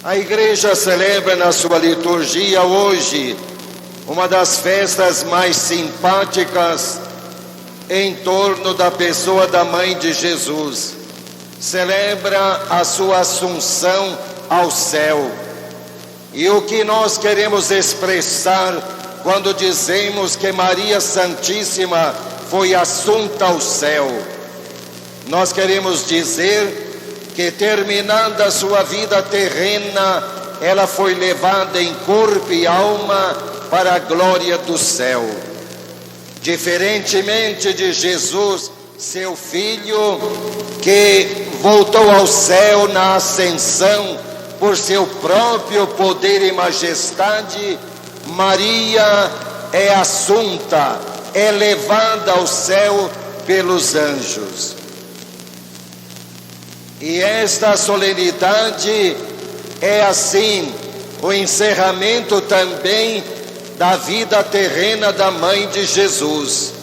A igreja celebra na sua liturgia hoje uma das festas mais simpáticas em torno da pessoa da Mãe de Jesus. Celebra a sua assunção ao céu. E o que nós queremos expressar quando dizemos que Maria Santíssima foi assunta ao céu? Nós queremos dizer que, terminando a sua vida terrena, ela foi levada em corpo e alma para a glória do céu. Diferentemente de Jesus, seu Filho, que voltou ao céu na ascensão por seu próprio poder e majestade, Maria é assunta, é levada ao céu pelos anjos. E esta solenidade é assim o encerramento também da vida terrena da Mãe de Jesus.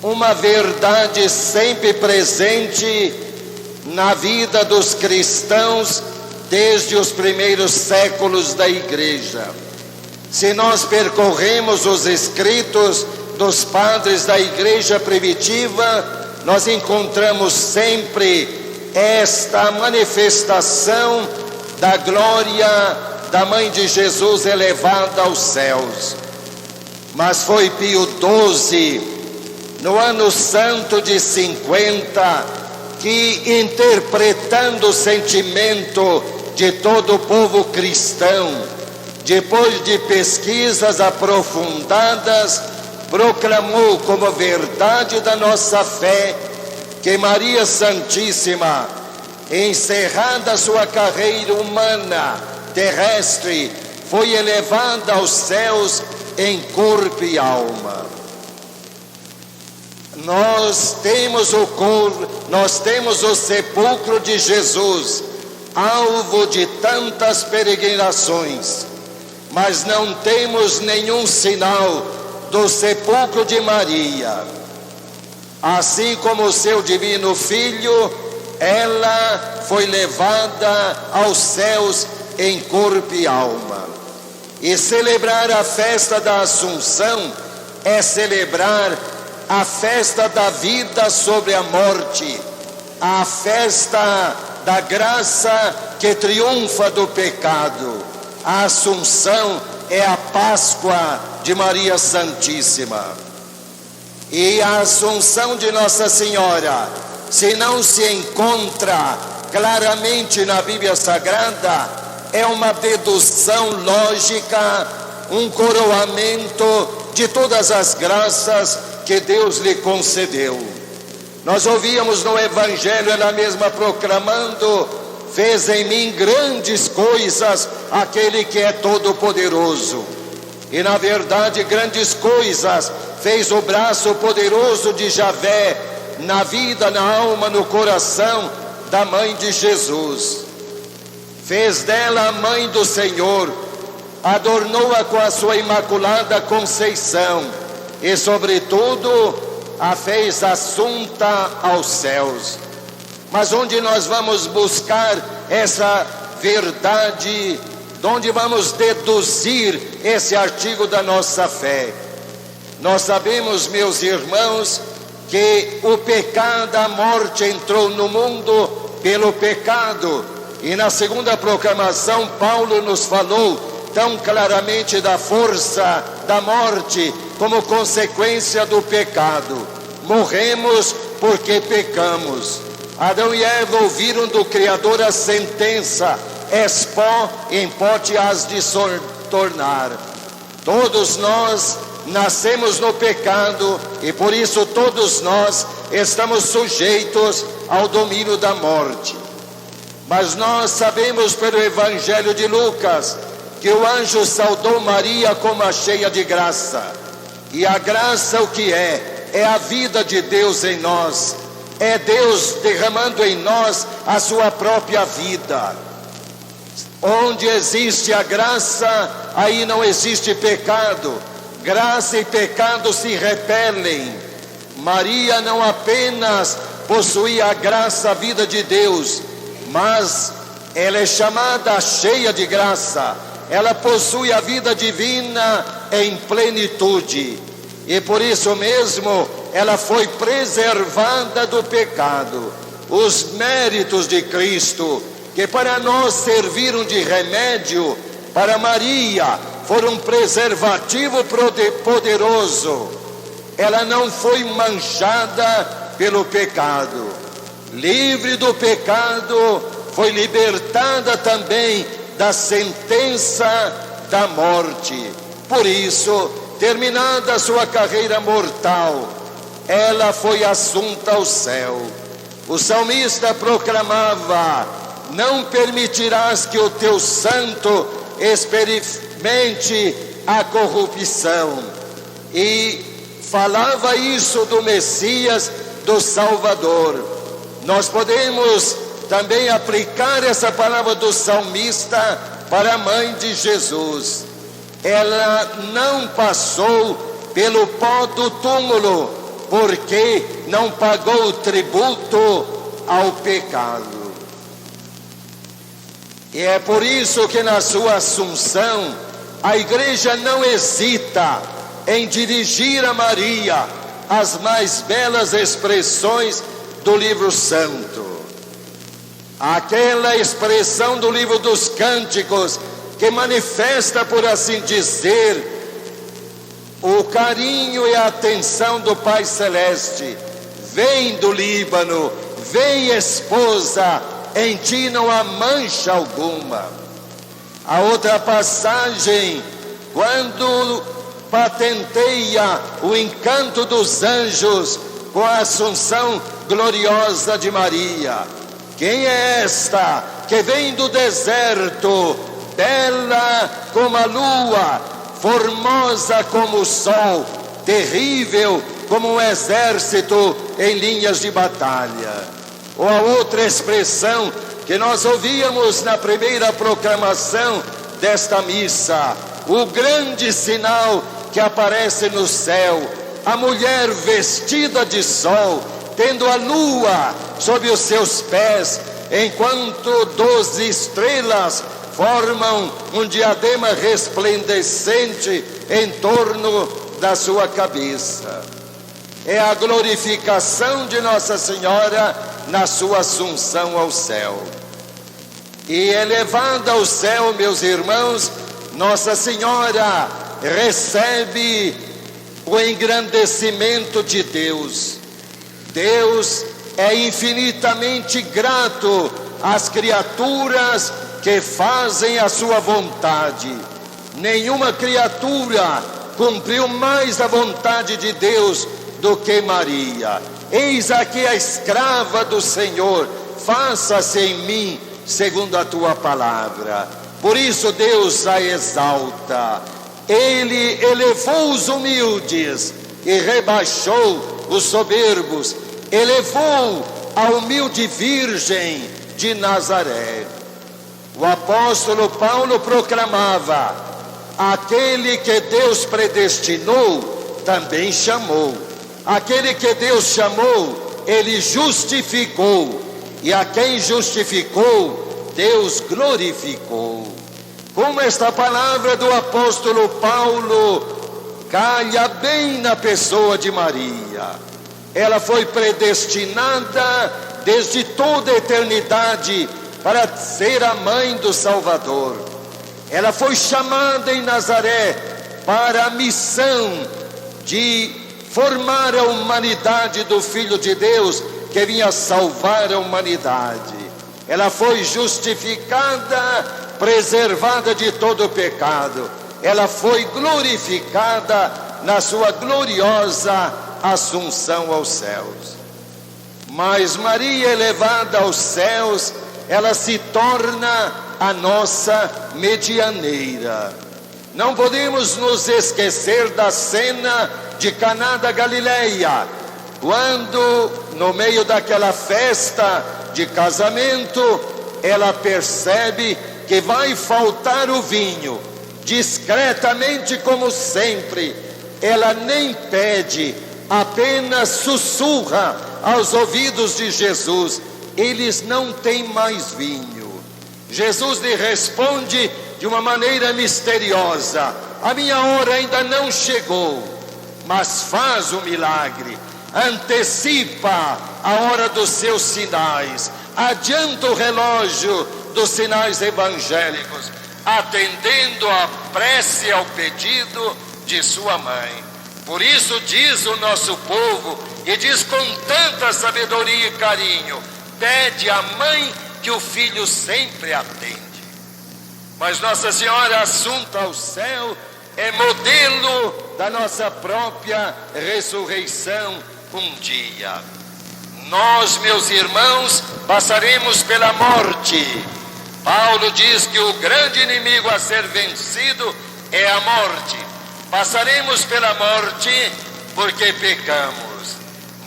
Uma verdade sempre presente na vida dos cristãos desde os primeiros séculos da Igreja. Se nós percorremos os escritos dos padres da Igreja primitiva, nós encontramos sempre esta manifestação da glória da Mãe de Jesus elevada aos céus. Mas foi Pio XII, no ano santo de 50, que, interpretando o sentimento de todo o povo cristão, depois de pesquisas aprofundadas, proclamou como verdade da nossa fé que Maria Santíssima, encerrada a sua carreira humana, terrestre, foi elevada aos céus em corpo e alma. Nós temos o sepulcro de Jesus, alvo de tantas peregrinações, mas não temos nenhum sinal do sepulcro de Maria. Assim como o seu divino Filho, ela foi levada aos céus em corpo e alma. E celebrar a festa da Assunção é celebrar a festa da vida sobre a morte, a festa da graça que triunfa do pecado. A Assunção é a Páscoa de Maria Santíssima. E a Assunção de Nossa Senhora, se não se encontra claramente na Bíblia Sagrada, é uma dedução lógica, um coroamento de todas as graças que Deus lhe concedeu. Nós ouvíamos no Evangelho ela mesma proclamando: fez em mim grandes coisas aquele que é todo-poderoso. E na verdade grandes coisas fez o braço poderoso de Javé na vida, na alma, no coração da Mãe de Jesus. Fez dela a Mãe do Senhor, adornou-a com a sua Imaculada Conceição e, sobretudo, a fez assunta aos céus. Mas onde nós vamos buscar essa verdade? De onde vamos deduzir esse artigo da nossa fé? Nós sabemos, meus irmãos, que o pecado, a morte entrou no mundo pelo pecado. E na segunda proclamação, Paulo nos falou tão claramente da força da morte como consequência do pecado. Morremos porque pecamos. Adão e Eva ouviram do Criador a sentença: és pó, em pó te has de tornar. Todos nós nascemos no pecado e por isso todos nós estamos sujeitos ao domínio da morte. Mas nós sabemos pelo Evangelho de Lucas que o anjo saudou Maria como a cheia de graça. E a graça o que é? É a vida de Deus em nós. É Deus derramando em nós a sua própria vida. Onde existe a graça, aí não existe pecado. Graça e pecado se repelem. Maria não apenas possuía a graça, a vida de Deus, mas ela é chamada cheia de graça, ela possui a vida divina em plenitude, e por isso mesmo ela foi preservada do pecado. Os méritos de Cristo, que para nós serviram de remédio, para Maria foram um preservativo poderoso. Ela não foi manchada pelo pecado, livre do pecado, foi libertada também da sentença da morte. Por isso, terminada a sua carreira mortal, ela foi assunta ao céu. O salmista proclamava: não permitirás que o teu santo experimente a corrupção. E falava isso do Messias, do Salvador. Nós podemos também aplicar essa palavra do salmista para a mãe de Jesus. Ela não passou pelo pó do túmulo, porque não pagou o tributo ao pecado. E é por isso que na sua assunção, a igreja não hesita em dirigir a Maria as mais belas expressões do livro santo. Aquela expressão do livro dos Cânticos, que manifesta, por assim dizer, o carinho e a atenção do Pai Celeste. Vem do Líbano, vem esposa, em ti não há mancha alguma. A outra passagem, quando patenteia o encanto dos anjos com a assunção gloriosa de Maria. Quem é esta que vem do deserto, bela como a lua, formosa como o sol, terrível como um exército em linhas de batalha? Ou a outra expressão que nós ouvíamos na primeira proclamação desta missa, o grande sinal que aparece no céu, a mulher vestida de sol, tendo a lua sob os seus pés, enquanto 12 estrelas formam um diadema resplandecente em torno da sua cabeça. É a glorificação de Nossa Senhora na sua assunção ao céu. E elevada ao céu, meus irmãos, Nossa Senhora recebe o engrandecimento de Deus. Deus é infinitamente grato às criaturas que fazem a sua vontade. Nenhuma criatura cumpriu mais a vontade de Deus do que Maria. Eis aqui a escrava do Senhor, faça-se em mim segundo a tua palavra. Por isso Deus a exalta. Ele elevou os humildes e rebaixou os soberbos. Elevou a humilde Virgem de Nazaré. O apóstolo Paulo proclamava: aquele que Deus predestinou, também chamou. Aquele que Deus chamou, Ele justificou. E a quem justificou, Deus glorificou. Como esta palavra do apóstolo Paulo calha bem na pessoa de Maria. Ela foi predestinada desde toda a eternidade para ser a mãe do Salvador. Ela foi chamada em Nazaré para a missão de formar a humanidade do Filho de Deus, que vinha salvar a humanidade. Ela foi justificada, preservada de todo o pecado. Ela foi glorificada na sua gloriosa assunção aos céus. Mas Maria, elevada aos céus, ela se torna a nossa medianeira. Não podemos nos esquecer da cena de Caná da Galileia, quando no meio daquela festa de casamento, ela percebe que vai faltar o vinho. Discretamente, como sempre, ela nem pede, apenas sussurra aos ouvidos de Jesus: eles não têm mais vinho. Jesus lhe responde de uma maneira misteriosa: a minha hora ainda não chegou. Mas faz o milagre, antecipa a hora dos seus sinais, adianta o relógio dos sinais evangélicos, atendendo à prece, ao pedido de sua mãe. Por isso diz o nosso povo, e diz com tanta sabedoria e carinho: pede à mãe que o filho sempre atende. Mas Nossa Senhora assunta ao céu é modelo da nossa própria ressurreição um dia. Nós, meus irmãos, passaremos pela morte. Paulo diz que o grande inimigo a ser vencido é a morte. Passaremos pela morte porque pecamos,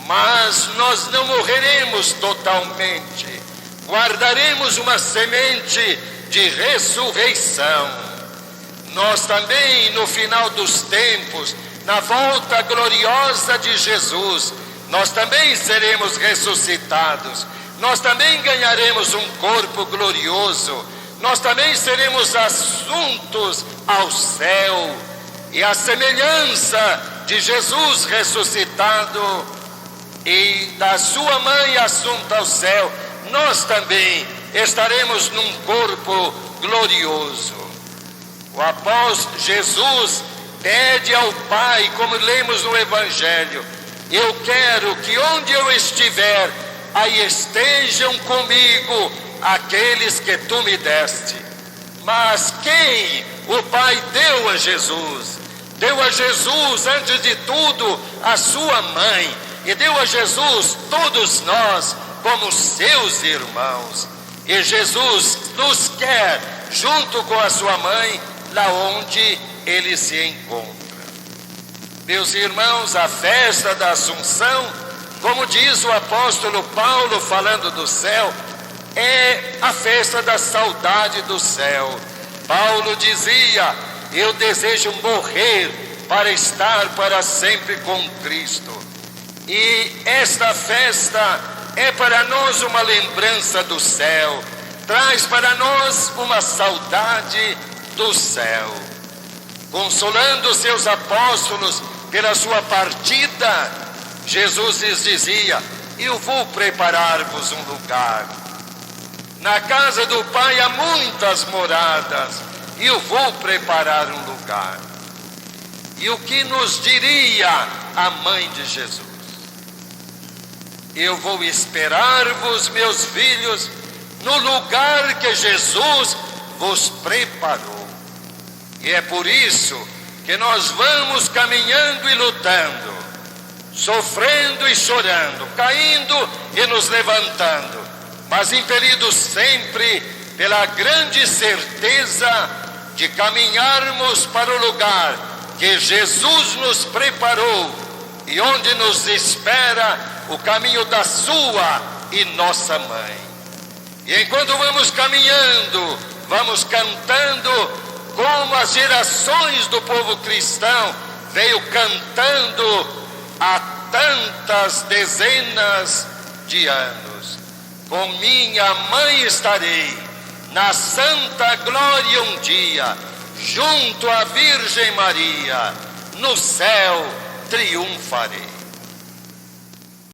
mas nós não morreremos totalmente. Guardaremos uma semente de ressurreição. Nós também, no final dos tempos, na volta gloriosa de Jesus, nós também seremos ressuscitados. Nós também ganharemos um corpo glorioso. Nós também seremos assuntos ao céu. E a semelhança de Jesus ressuscitado e da sua mãe assunta ao céu, nós também estaremos num corpo glorioso. O apóstolo Jesus pede ao Pai, como lemos no Evangelho: eu quero que onde eu estiver, aí estejam comigo aqueles que tu me deste. Mas quem o Pai deu a Jesus? Deu a Jesus, antes de tudo, a sua mãe, e deu a Jesus todos nós como seus irmãos. E Jesus nos quer junto com a sua mãe, lá onde ele se encontra. Meus irmãos, a festa da Assunção, como diz o apóstolo Paulo falando do céu, é a festa da saudade do céu. Paulo dizia: eu desejo morrer para estar para sempre com Cristo. E esta festa é para nós uma lembrança do céu, traz para nós uma saudade do céu. Consolando seus apóstolos pela sua partida, Jesus lhes dizia: eu vou preparar-vos um lugar. Na casa do Pai há muitas moradas, e eu vou preparar um lugar. E o que nos diria a mãe de Jesus? Eu vou esperar-vos, meus filhos, no lugar que Jesus vos preparou. E é por isso que nós vamos caminhando e lutando, sofrendo e chorando, caindo e nos levantando, mas impelidos sempre pela grande certeza de caminharmos para o lugar que Jesus nos preparou e onde nos espera o caminho da sua e nossa mãe. E enquanto vamos caminhando, vamos cantando, como as gerações do povo cristão veio cantando há tantas dezenas de anos. Com minha mãe estarei, na santa glória um dia, junto à Virgem Maria, no céu triunfarei.